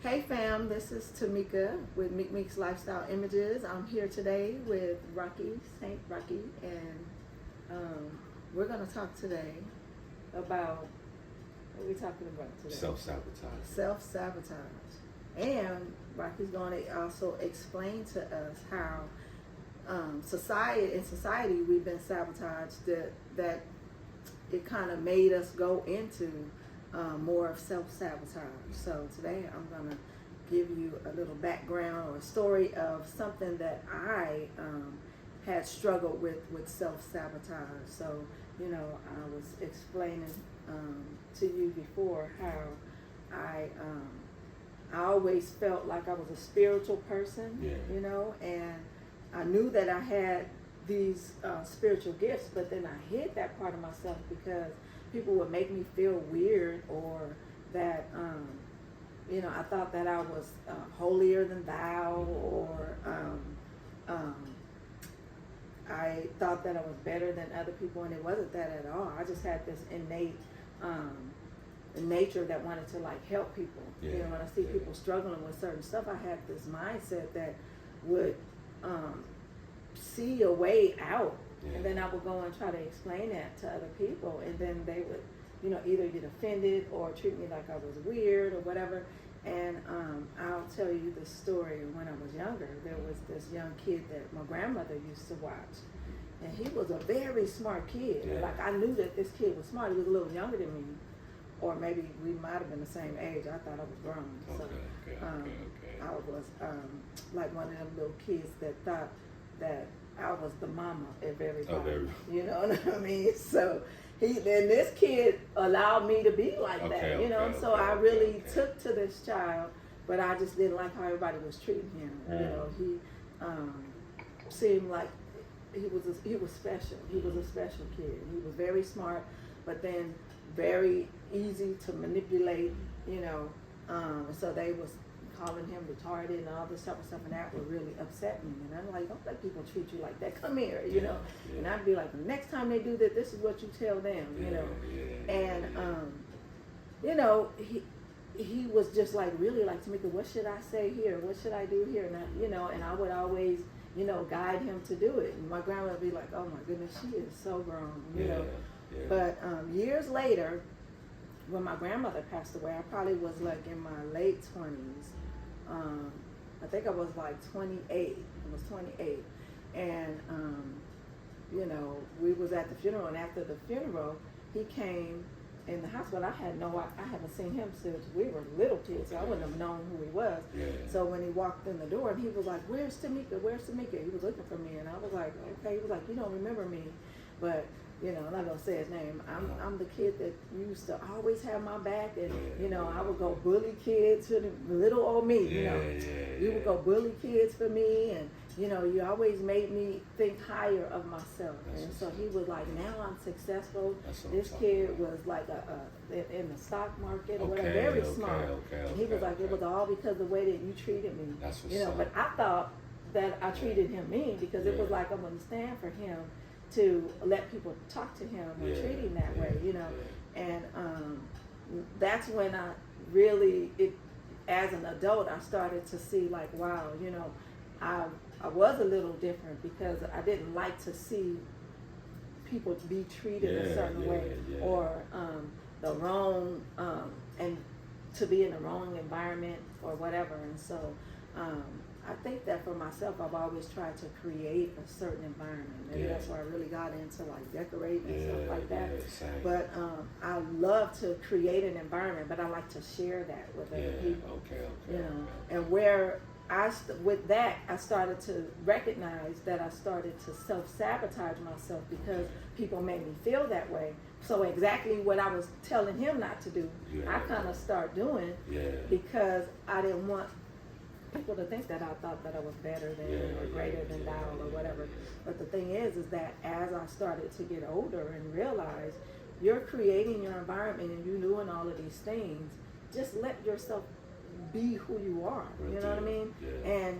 Hey fam, this is Tamika with Meikmeiks Lifestyle Images. I'm here today with Saint Rocky, and we're going to talk today about, what are we talking about today? Self-sabotage. Self-sabotage. And Rocky's going to also explain to us how in society we've been sabotaged, that it kind of made us go into more of self-sabotage. So today I'm going to give you a little background or a story of something that I had struggled with self-sabotage. So, I was explaining to you before how I always felt like I was a spiritual person, and I knew that I had these spiritual gifts, but then I hid that part of myself because people would make me feel weird, or that, I thought that I was holier than thou, or I thought that I was better than other people, and it wasn't that at all. I just had this innate nature that wanted to help people. When I see people struggling with certain stuff, I had this mindset that would see a way out. And then I would go and try to explain that to other people, and then they would, either get offended or treat me like I was weird or whatever. And I'll tell you the story. When I was younger, there was this young kid that my grandmother used to watch, and he was a very smart kid. I knew that this kid was smart. He was a little younger than me, or maybe we might have been the same age. I thought I was grown. I was like one of them little kids that thought that I was the mama of everybody. You know what I mean? So this kid allowed me to be like that, so I really took to this child, but I just didn't like how everybody was treating him. He seemed like he was special. He was a special kid. He was very smart, but then very easy to manipulate, so they was calling him retarded and all this type of stuff, and that would really upset me. And I'm like, don't let people treat you like that. Come here, And I'd be like, the next time they do that, this is what you tell them, And he was just like, really, like, Tamika, what should I say here? What should I do here? And and I would always, guide him to do it. And my grandma would be like, oh my goodness, she is so grown, But years later, when my grandmother passed away, I probably was like in my late 20s. I think I was like 28. I was 28. And, we was at the funeral, and after the funeral, he came in the hospital. I haven't seen him since we were little kids, so I wouldn't have known who he was. So when he walked in the door, and he was like, where's Tamika? Where's Tamika? He was looking for me, and I was like, okay. He was like, you don't remember me, but I'm not gonna say his name. I'm the kid that used to always have my back, and I would go bully kids for the little old me. You would go bully kids for me, and you always made me think higher of myself. And so he was like, now I'm successful. This kid was like in the stock market or whatever, very smart. And he was like, it was all because of the way that you treated me. But I thought that I treated him mean, because it was like, I'm gonna stand for him to let people talk to him and treat him that way, And that's when I really, as an adult, I started to see like, wow, I was a little different, because I didn't like to see people be treated a certain way, or the wrong, and to be in the wrong environment or whatever. And so I think that for myself, I've always tried to create a certain environment. Maybe that's where I really got into like decorating and stuff like that. But I love to create an environment, but I like to share that with other people. And where with that, I started to recognize that I started to self-sabotage myself, because people made me feel that way. So exactly what I was telling him not to do, I kind of start doing, because I didn't want people to think that I thought that I was better than or greater than thou or whatever. But the thing is that as I started to get older and realize you're creating your environment and you're doing all of these things, just let yourself be who you are. You know what I mean? And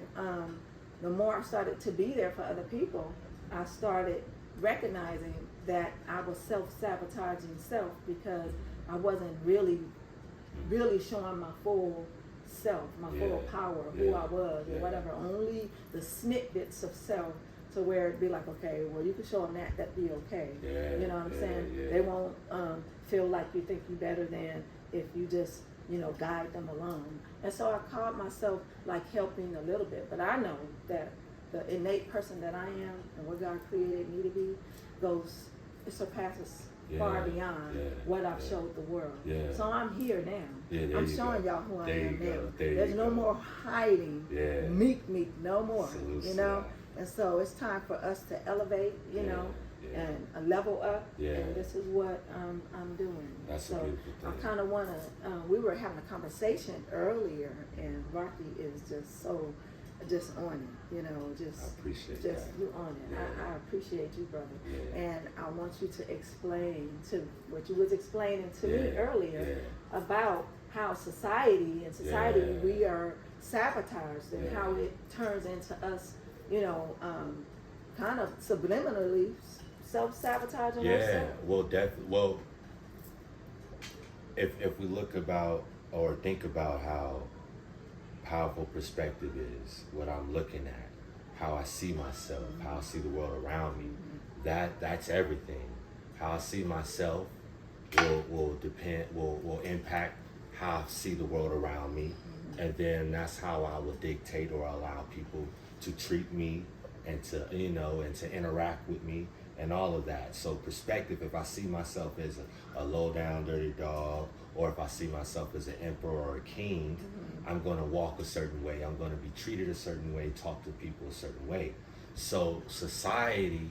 the more I started to be there for other people, I started recognizing that I was self-sabotaging self, because I wasn't really showing my full self, my full power, who I was, or whatever. Only the snippets of self, to where it'd be like, okay, well, you can show them that'd be okay. You know what I'm saying? They won't feel like you think you better than if you just, guide them along. And so I called myself like helping a little bit, but I know that the innate person that I am and what God created me to be it surpasses far beyond what I've showed the world. So I'm here now. I'm showing y'all who I am now. There's no more hiding. Meek, no more. And so it's time for us to elevate, and level up. And this is what I'm doing. That's so a beautiful thing. I kind of want to, we were having a conversation earlier, and Rocky is just so, just on it, I appreciate just that. you on it. I appreciate you, brother. And I want you to explain to what you was explaining to me earlier about how society we are sabotaged, and how it turns into us, kind of subliminally self-sabotaging ourselves. Well, if we look about or think about how powerful perspective is, what I'm looking at, how I see myself, how I see the world around me, that's everything. How I see myself will impact how I see the world around me, and then that's how I will dictate or allow people to treat me and to and to interact with me and all of that. So perspective, if I see myself as a low down dirty dog, or if I see myself as an emperor or a king, I'm going to walk a certain way. I'm going to be treated a certain way, talk to people a certain way. So society,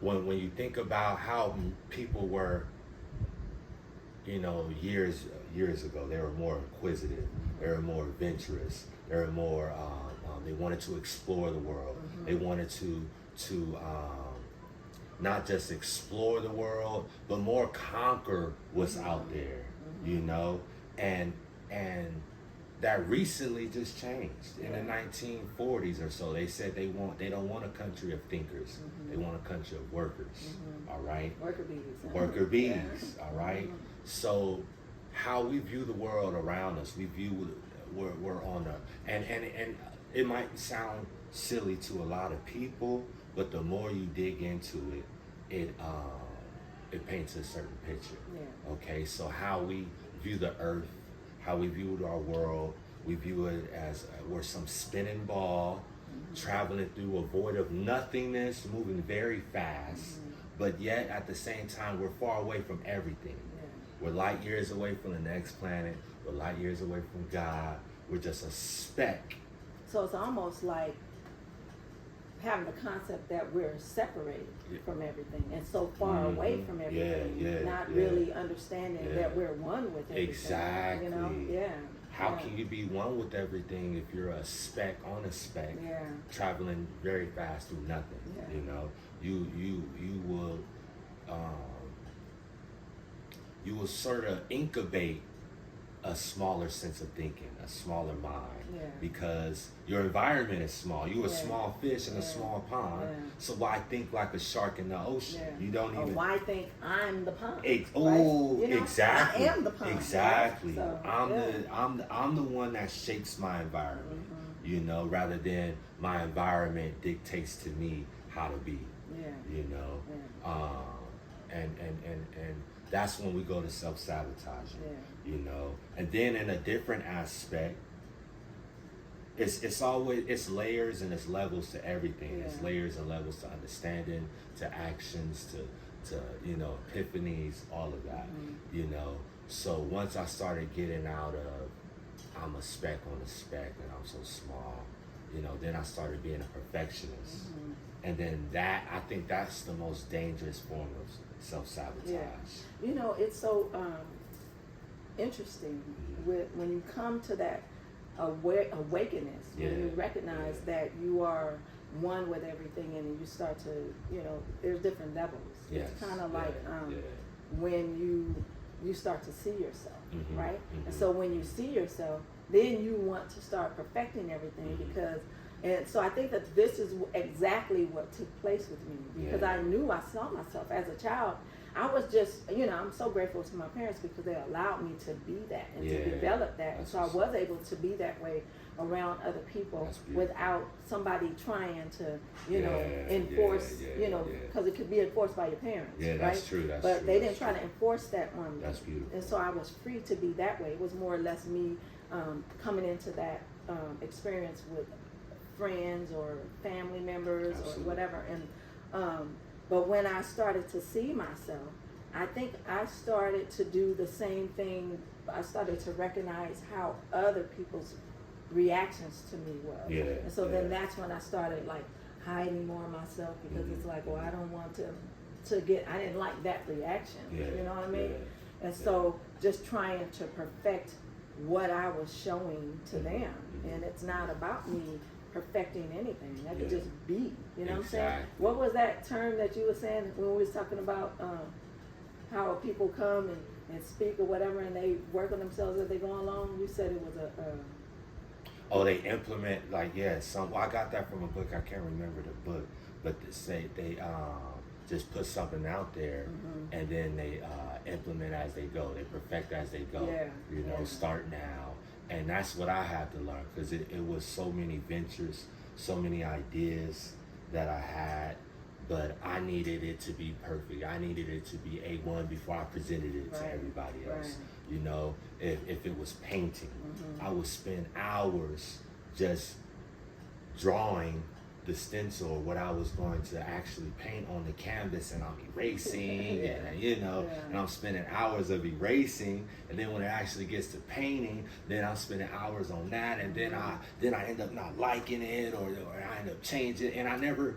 when you think about how people were, years ago, they were more inquisitive, they were more adventurous, they were more, they wanted to explore the world. They wanted to not just explore the world, but more conquer what's out there, and that recently just changed. In the 1940s or so, they said they don't want a country of thinkers. They want a country of workers. All right, worker bees. All right. So how we view the world around us, we're on and it might sound silly to a lot of people, but the more you dig into it, it paints a certain picture. Okay, so how we view the earth, how we view our world, we view it as we're some spinning ball, traveling through a void of nothingness, moving very fast, but yet at the same time we're far away from everything. We're light years away from the next planet. We're light years away from God. We're just a speck. So it's almost like having the concept that we're separated from everything and so far away from everything, not really understanding that we're one with everything. Exactly. How Yeah. can you be one with everything if you're a speck on a speck, traveling very fast through nothing? Yeah. You know, you will sort of incubate a smaller sense of thinking, a smaller mind, because your environment is small. You're a small fish in a small pond, so why think like a shark in the ocean? You don't even. Or why think I'm the pond? Exactly. I am the pond. Exactly. Right? So, I'm the one that shapes my environment. You know, rather than my environment dictates to me how to be. You know, and that's when we go to self-sabotaging. You know, and then in a different aspect, it's layers and it's levels to everything. It's layers and levels to understanding, to actions, to epiphanies, all of that. You know, so once I started getting out of I'm a speck on a speck and I'm so small, then I started being a perfectionist. And then I think that's the most dangerous form of self-sabotage. It's so interesting when you come to that awakeness, when you recognize that you are one with everything, and you start to, there's different levels. It's kind of like when you start to see yourself, right? And so when you see yourself, then you want to start perfecting everything and so I think that this is exactly what took place with me, because I saw myself as a child. I was just, I'm so grateful to my parents because they allowed me to be that and to develop that. And so I was able to be that way around other people without somebody trying to, enforce, because it could be enforced by your parents. Yeah, right? That's true. That's but true. they didn't try to enforce that on me. That's beautiful. And so I was free to be that way. It was more or less me coming into that experience with friends or family members or whatever. And but when I started to see myself, I think I started to do the same thing. I started to recognize how other people's reactions to me was. And so then that's when I started like hiding more of myself because it's like, well, I don't want to get, I didn't like that reaction. You know what I mean? And so just trying to perfect what I was showing to them. And it's not about me perfecting anything. That could just be, you know what I'm saying? What was that term that you were saying when we was talking about how people come and speak or whatever and they work on themselves as they go along? You said it was they implement, I got that from a book. I can't remember the book, but they just put something out there and then they implement as they go. They perfect as they go. Start now. And that's what I had to learn because it was so many ventures, so many ideas that I had, but I needed it to be perfect. I needed it to be A1 before I presented it to everybody else. If it was painting, I would spend hours just drawing the stencil, what I was going to actually paint on the canvas, and I'm erasing, and I'm spending hours of erasing, and then when it actually gets to painting, then I'm spending hours on that, and then I end up not liking it, or I end up changing, and I never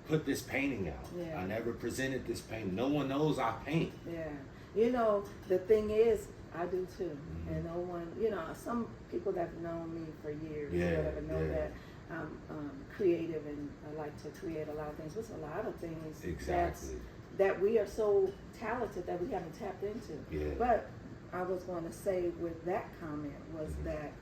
put this painting out. I never presented this painting. No one knows I paint. The thing is, I do too, and no one, some people that have known me for years, or whatever, know that I'm creative and I like to create a lot of things. There's a lot of things that we are so talented that we haven't tapped into. But I was going to say with that comment was that,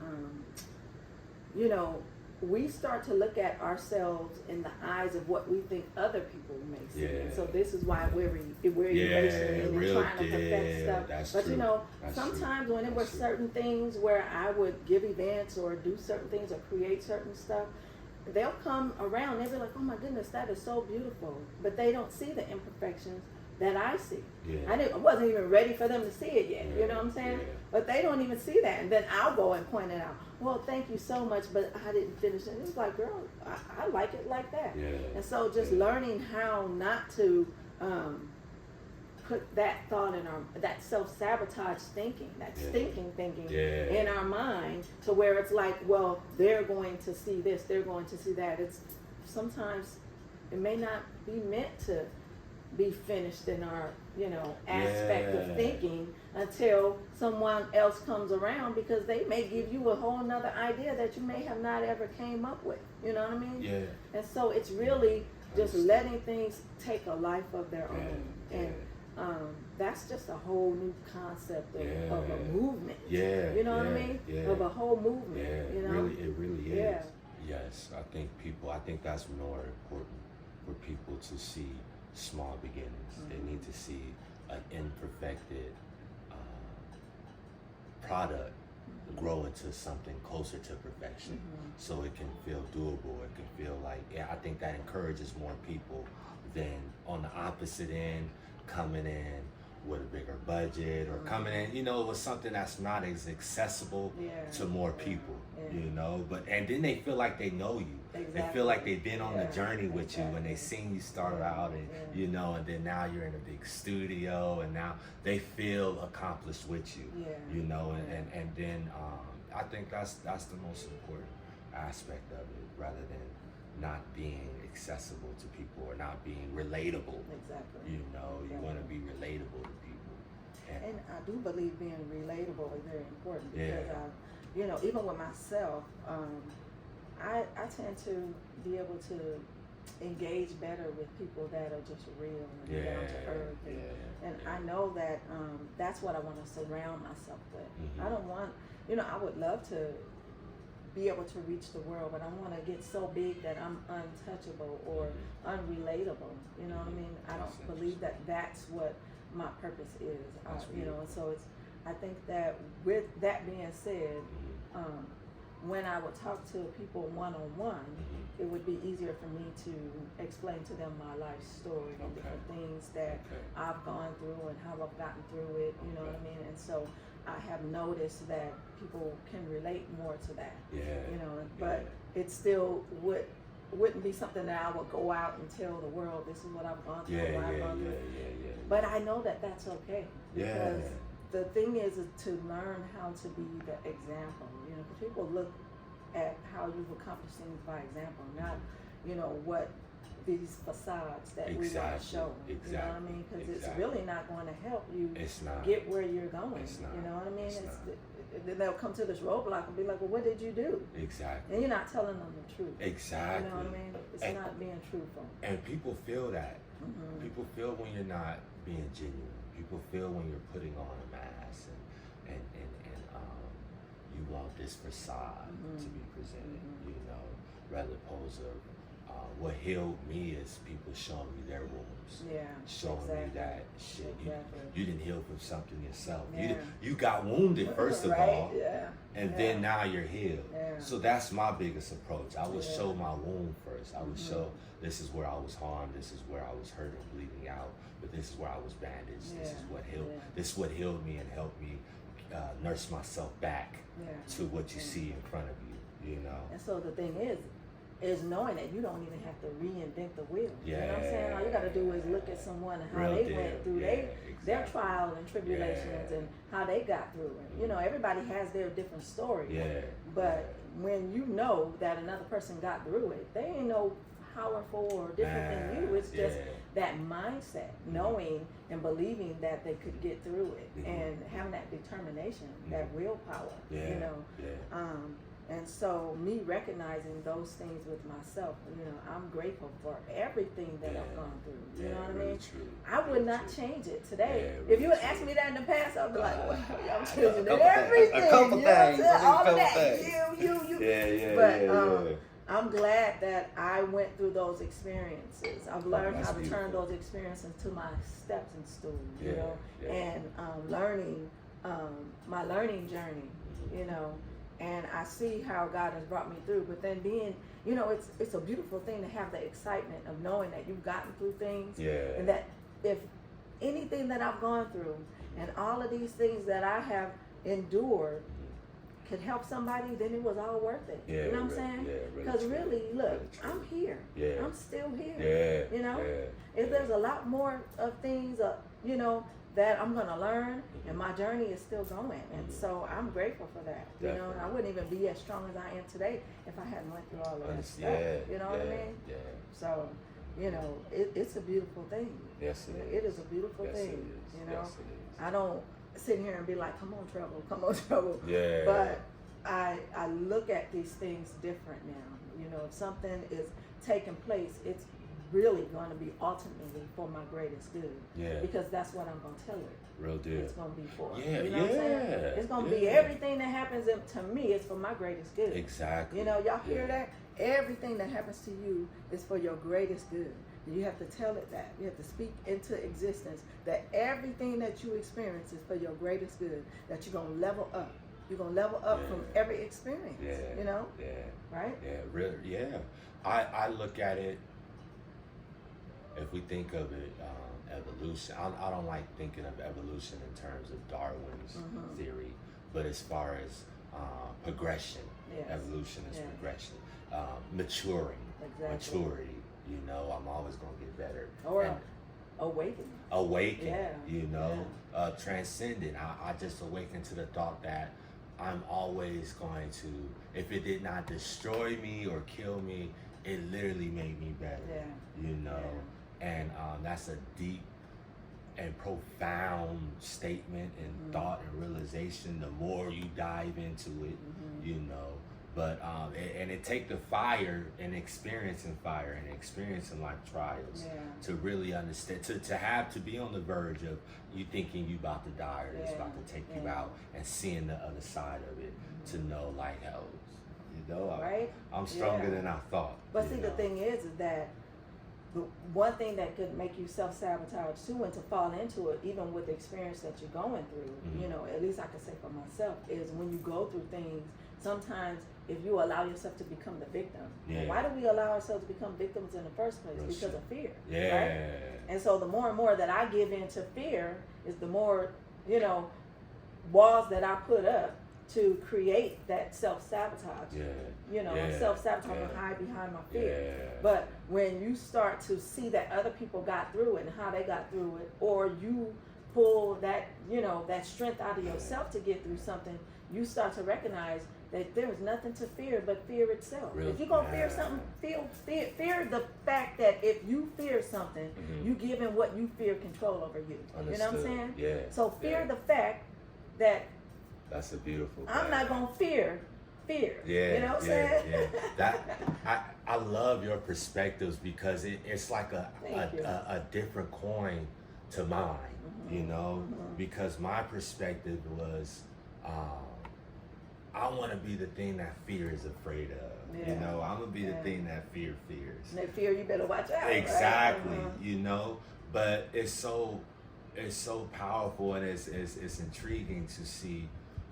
we start to look at ourselves in the eyes of what we think other people may see. And so this is why we're erasing and trying to perfect stuff. But sometimes when there were certain things where I would give events or do certain things or create certain stuff, they'll come around, they'll be like, oh my goodness, that is so beautiful. But they don't see the imperfections that I see. I wasn't even ready for them to see it yet, you know what I'm saying? But they don't even see that. And then I'll go and point it out. Well, thank you so much, but I didn't finish it. And it's like, girl, I like it like that. And so just learning how not to put that thought in that self-sabotage thinking, that stinking thinking in our mind to where it's like, well, they're going to see this, they're going to see that. It's sometimes it may not be meant to be finished in our, aspect of thinking until someone else comes around, because they may give you a whole nother idea that you may have not ever came up with. You know what I mean? And so it's really just letting things take a life of their own. And that's just a whole new concept of a movement. You know what I mean? Of a whole movement. It really is. Yes, I think that's more important for people to see small beginnings. They need to see an imperfected product grow into something closer to perfection, so it can feel doable. It can feel like, I think that encourages more people than on the opposite end, coming in with a bigger budget or coming in, with something that's not as accessible to more people, but and then they feel like they know you. They feel like they've been on the journey with you when they seen you start out, and and then now you're in a big studio, and now they feel accomplished with you, and then I think that's the most important aspect of it, rather than not being accessible to people or not being relatable. You want to be relatable to people. And I do believe being relatable is very important, because even with myself, I tend to be able to engage better with people that are just real and down to earth. And I know that that's what I want to surround myself with. I don't want, I would love to be able to reach the world, but I want to get so big that I'm untouchable or unrelatable. You know what I mean? I don't believe that that's what my purpose is. That's You know, and so I think that with that being said, when I would talk to people one-on-one, it would be easier for me to explain to them my life story and different things that I've gone through and how I've gotten through it, you know what I mean? And so I have noticed that people can relate more to that, you know, but it still wouldn't be something that I would go out and tell the world, this is what I've gone through, what I've gone through. But I know that that's okay, because the thing is to learn how to be the example, you know, because people look at how you've accomplished things by example, not, you know, what these facades that we want to show. You know what I mean? Because it's really not going to help you get where you're going. You know what I mean? Then they'll come to this roadblock and be like, well, what did you do? Exactly. And you're not telling them the truth. Exactly. You know what I mean? It's not being truthful. And people feel that. People feel when you're not being genuine. People feel when you're putting on a mask and you want this facade to be presented, you know, rather opposed to what healed me is people showing me their wounds. Showing me that shit. You didn't heal from something yourself. You got wounded first of all, and then now you're healed. So that's my biggest approach. I would show my wound first. I would show this is where I was harmed, this is where I was hurt and bleeding out, but this is where I was bandaged. This is what healed. This is what healed me and helped me nurse myself back to what you see in front of you. You know. And so the thing is knowing that you don't even have to reinvent the wheel. You know what I'm saying? All you got to do is look at someone and how they went through their trials and tribulations and how they got through it. You know, everybody has their different story. But when you know that another person got through it, they ain't no powerful or different than you. It's just that mindset, knowing and believing that they could get through it and having that determination, that willpower, you know. And so me recognizing those things with myself, you know, I'm grateful for everything that I've gone through. You know what I mean? I would not change it today. If you had asked me that in the past, I'd be like, well, I'm changing everything. A couple things. All of that. You. But I'm glad that I went through those experiences. I've learned how to turn those experiences to my stepping stool, you know, and learning, my learning journey, you know. And I see how God has brought me through. But then being, you know, it's a beautiful thing to have the excitement of knowing that you've gotten through things. And that if anything that I've gone through and all of these things that I have endured could help somebody, then it was all worth it. You know what I'm saying? Because really, look, I'm here. I'm still here. You know? If there's a lot more of things, you know, that I'm gonna learn, and my journey is still going, and so I'm grateful for that. You know, and I wouldn't even be as strong as I am today if I hadn't went through all of that stuff. You know what I mean? So, you know, it's a beautiful thing. It is a beautiful thing. You know, I don't sit here and be like, come on, trouble, come on, trouble. But I look at these things different now. You know, if something is taking place, it's really going to be ultimately for my greatest good. Because that's what I'm going to tell it. Real deal. It's going to be for. You know what I'm saying? It's going to be everything that happens to me is for my greatest good. Exactly. You know, y'all hear that? Everything that happens to you is for your greatest good. And you have to tell it that. You have to speak into existence that everything that you experience is for your greatest good. That you're going to level up. You're going to level up from every experience. You know? Right? I look at it. If we think of it, evolution, I don't like thinking of evolution in terms of Darwin's theory, but as far as progression, evolution is progression, maturing, maturity, you know, I'm always going to get better. Or awakening, you know, transcendent. I just awakened to the thought that I'm always going to, if it did not destroy me or kill me, it literally made me better, you know. And that's a deep and profound statement and thought and realization the more you dive into it, you know. But and it take the fire and experiencing life trials to really understand, to be on the verge of you thinking you about to die or it's about to take you out, and seeing the other side of it, to know like, hell, you know, I'm stronger than I thought. But see, the thing is that the one thing that could make you self-sabotage too, and to fall into it, even with the experience that you're going through, Mm-hmm. you know, at least I can say for myself, is when you go through things, sometimes if you allow yourself to become the victim. Yeah. Why do we allow ourselves to become victims in the first place? Real Because shit. of fear. Yeah. Right? And so the more and more that I give in to fear is the more, you know, walls that I put up to create that self-sabotage. Yeah. You know, Yeah. self-sabotage, Yeah. and hide behind my fear. Yeah. But when you start to see that other people got through it and how they got through it, or you pull that, you know, that strength out of yourself to get through something, you start to recognize that there is nothing to fear but fear itself. Real, if you're gonna fear something, fear the fact that if you fear something, you giving what you fear control over you. Understood. You know what I'm saying? Yeah. So fear Yeah. the fact that That's a beautiful thing. I'm not gonna fear. Yeah, You know what I'm yeah, saying? yeah. I love your perspectives because it's like a different coin to mine, you know, because my perspective was, I want to be the thing that fear is afraid of. Yeah. You know, I'm gonna be the thing that fear fears. And they fear, you better watch out. Exactly, Right? you know, but it's so powerful, and it's intriguing to see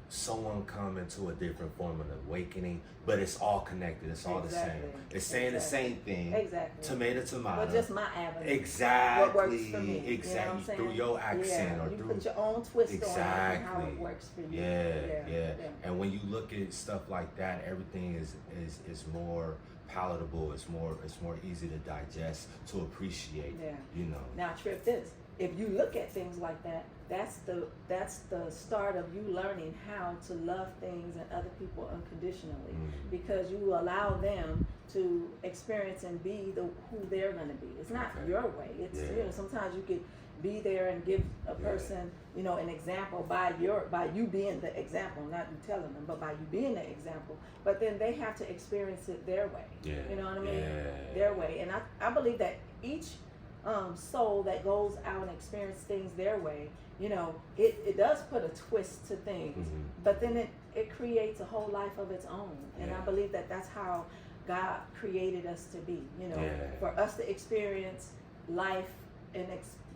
someone come into a different form of awakening, but it's all connected. It's all the same. It's saying the same thing. Exactly. Tomato. But just my avenue. Exactly. What works for me. Exactly. You know what I'm saying? Through your accent or you through put your own twist on it and how exactly. it works for you. Yeah. And when you look at stuff like that, everything is more palatable. It's more easy to digest, to appreciate. Yeah. You know. Now trip this. If you look at things like that, that's the start of you learning how to love things and other people unconditionally, because you allow them to experience and be who they're going to be. It's not your way. It's you know, sometimes you could be there and give a person, you know, an example by you being the example, not you telling them, but by you being the example. But then they have to experience it their way. Yeah. You know what I mean? Yeah. Their way. And I believe that each soul that goes out and experiences things their way, you know, it does put a twist to things, but then it creates a whole life of its own. And I believe that that's how God created us to be, you know, for us to experience life and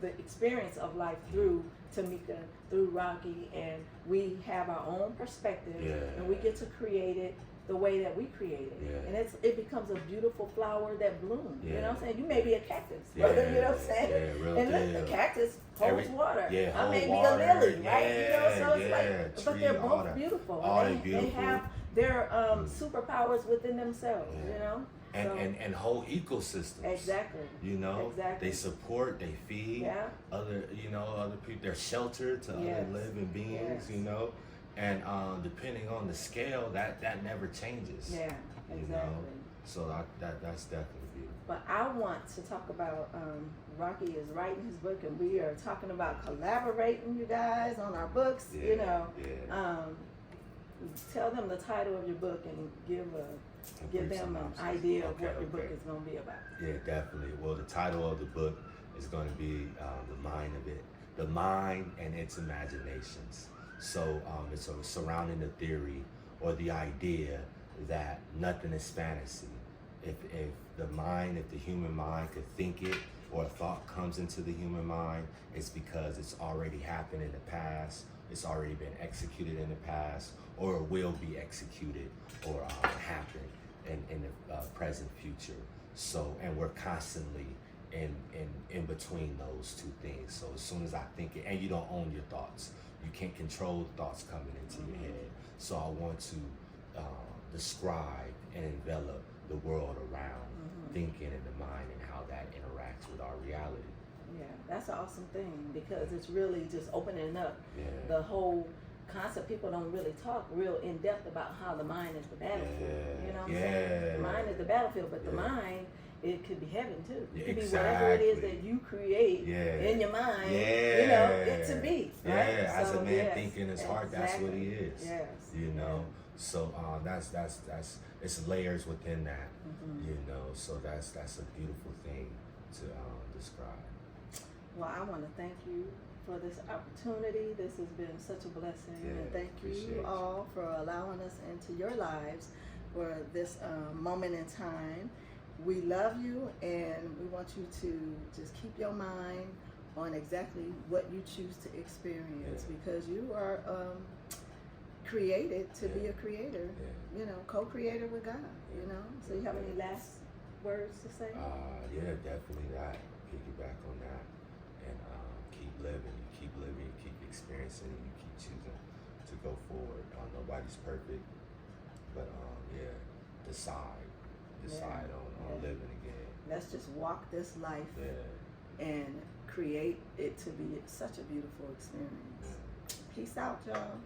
the experience of life through Tamika, through Rocky, and we have our own perspective, and we get to create it the way that we create it. And it becomes a beautiful flower that blooms. You know what I'm saying? You may be a cactus, brother, you know what I'm saying? And look, the cactus holds water. I may be a lily, right? You know, so it's like, but they're both beautiful. They have their superpowers within themselves, you know? And whole ecosystem. Exactly. You know, they support, they feed other people. They're shelter to other living beings. You know, and depending on the scale, that never changes. Yeah, exactly. You know? So that's definitely beautiful. But I want to talk about Rocky is writing his book, and we are talking about collaborating, you guys, on our books. You know, tell them the title of your book and give them an idea of what your book is going to be about. Yeah, definitely. Well, the title of the book is going to be The Mind and Its Imaginations. So it's surrounding the theory or the idea that nothing is fantasy. If the human mind could think it, or a thought comes into the human mind, it's because it's already happened in the past, it's already been executed in the past, or it will be executed or happen in the present future. So, and we're constantly in between those two things. So as soon as I think it, and you don't own your thoughts, you can't control the thoughts coming into your head. So I want to describe and envelop the world around thinking in the mind and how that interacts with our reality. Yeah, that's an awesome thing, because it's really just opening up the whole concept. People don't really talk real in depth about how the mind is the battlefield. You know what I'm saying? The mind is the battlefield, but the mind, it could be heaven too. It could be whatever it is that you create in your mind, you know, it to be. Right? As a man thinking in his heart, that's what he is. Yes. You know. So that's it's layers within that. You know. So that's a beautiful thing to describe. Well, I want to thank you for this opportunity. This has been such a blessing, and thank you all for allowing us into your lives for this moment in time. we love you, and we want you to just keep your mind on exactly what you choose to experience, because you are created to be a creator, you know, co-creator with God, you know. So you have any last words to say? Yeah, definitely that. Piggyback on that, and keep living. You keep living. You keep experiencing. You keep choosing to go forward. Nobody's perfect, but yeah, decide on living again. Let's just walk this life and create it to be such a beautiful experience. Peace out, y'all.